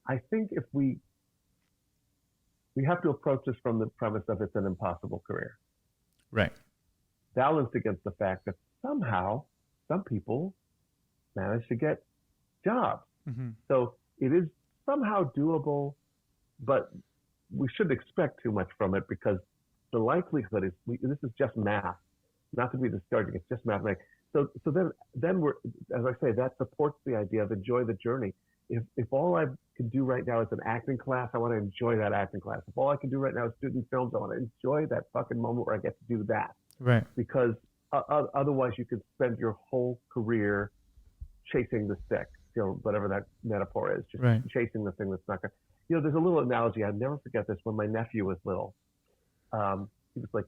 I think if we have to approach this from the premise of it's an impossible career, Right. balanced against the fact that somehow some people manage to get jobs. Hmm. So it is somehow doable, but we shouldn't expect too much from it because the likelihood is this is just math, not to be discouraging. It's just mathematics. So then we're, as I say, that supports the idea of enjoy the journey. If all I can do right now is an acting class, I want to enjoy that acting class. If all I can do right now is student films, I want to enjoy that fucking moment where I get to do that. Right. Because otherwise, you could spend your whole career chasing the stick, whatever that metaphor is, just Right. chasing the thing that's not going. There's a little analogy. I'll never forget this. When my nephew was little, he was like,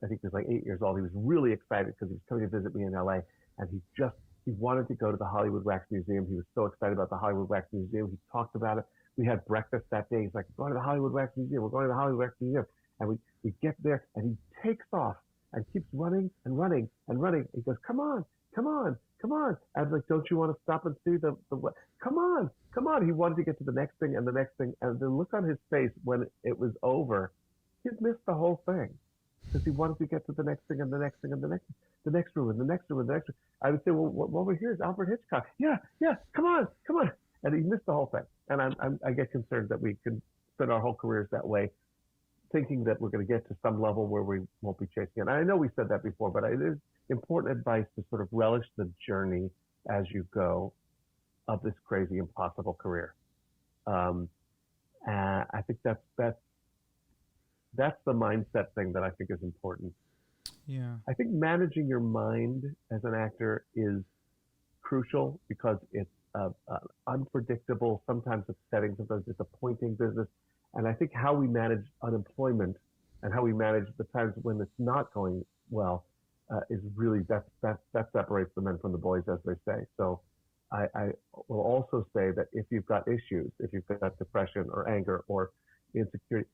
I think he was like 8 years old. He was really excited because he was coming to visit me in LA, and he wanted to go to the Hollywood Wax Museum. He was so excited about the Hollywood Wax Museum. He talked about it. We had breakfast that day. He's like, we're going to the Hollywood Wax Museum. We're going to the Hollywood Wax Museum. And we get there, and he takes off and keeps running and running and running. He goes, come on, come on, come on. I was like, don't you want to stop and see the what? Come on, come on. He wanted to get to the next thing and the next thing. And the look on his face when it was over, he'd missed the whole thing because he wanted to get to the next thing and the next thing and the next room and the next room and the next room. I would say, well, what over here is Alfred Hitchcock. Yeah, yeah, come on, come on. And he missed the whole thing. And I get concerned that we can spend our whole careers that way, thinking that we're going to get to some level where we won't be chasing it. And I know we said that before, but it is important advice to sort of relish the journey as you go of this crazy, impossible career. And I think that's the mindset thing that I think is important. Yeah. I think managing your mind as an actor is crucial because it's unpredictable, sometimes upsetting, sometimes disappointing business. And I think how we manage unemployment and how we manage the times when it's not going well is really that separates the men from the boys, as they say. So I will also say that if you've got issues, if you've got depression or anger or insecurity,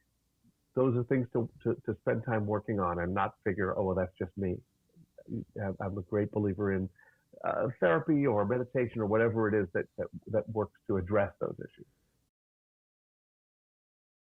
those are things to spend time working on and not figure, oh, well, that's just me. I'm a great believer in therapy or meditation or whatever it is that works to address those issues.